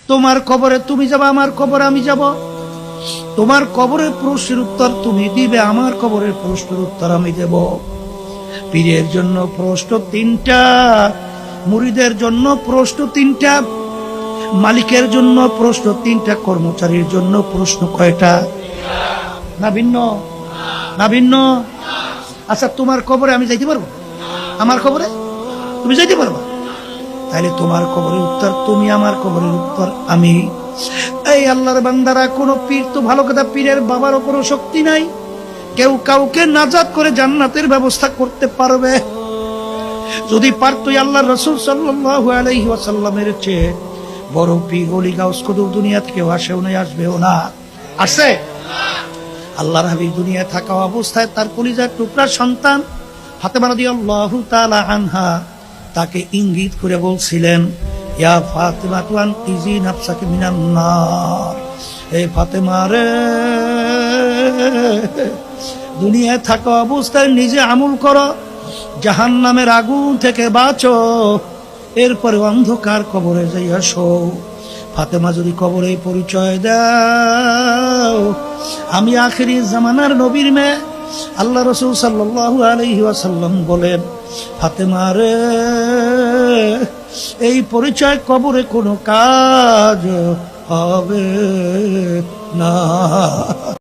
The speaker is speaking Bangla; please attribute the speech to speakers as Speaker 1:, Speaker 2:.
Speaker 1: তোমার কবরে তুমি যাবে, আমার কবরে আমি যাব। তোমার কবরের প্রশ্নের উত্তর তুমি দিবে, আমার কবরের প্রশ্নের উত্তর আমি দেব। পীরের জন্য প্রশ্ন তিনটা, মুরিদের জন্য প্রশ্ন তিনটা, মালিকের জন্য প্রশ্ন তিনটা, কর্মচারীর জন্য প্রশ্ন কয়টা? না ভিন্ন? না ভিন্ন? আচ্ছা, তোমার কবরে আমি যাইতে পারবো? আমার কবরে তুমি যাইতে পারবা? তাইলে তোমার কবরের উত্তর তুমি, আমার কবরের উত্তর আমি। এই আল্লাহর বান্দারা, কোন পীর তো ভালো কথা, পীরের বাবারও কোনো শক্তি নাই। কেউ কাউকে নাজাত করে জান্নাতের ব্যবস্থা করতে পারবে? যদি পারতই আল্লাহর রাসূল সাল্লাল্লাহু আলাইহি ওয়াসাল্লামের চেয়ে বড় পীর ওলি গাউস কুতুব দুনিয়া থেকে আসেও নাই, আসবেও না। আসছে? আল্লাহর হাবিব দুনিয়া থাকা অবস্থায় তার কলিজার টুকরা সন্তান ফাতেমা রাদিয়াল্লাহু তাআলা আনহা তাকে ইঙ্গিত করে বলছিলেন, ইয়া ফাতেমা তু আনকিজি নাফসাকি মিনান নার। এই ফাতেমা রে, দুনিয়ায় থাকা অবস্থায় নিজে আমল করো, জাহান্নামের আগুন থেকে বাঁচো, এরপরে অন্ধকার কবরে যাই আসো। ফাতেমা যদি কবরে পরিচয় দাও, আমি আখিরি জামানার নবীর মেয়ে। আল্লাহ রাসূল সাল্লাল্লাহু আলাইহি ওয়াসাল্লাম বলেন, ফাতেমা রে, এই পরিচয় কবরে কোনো কাজ হবে না।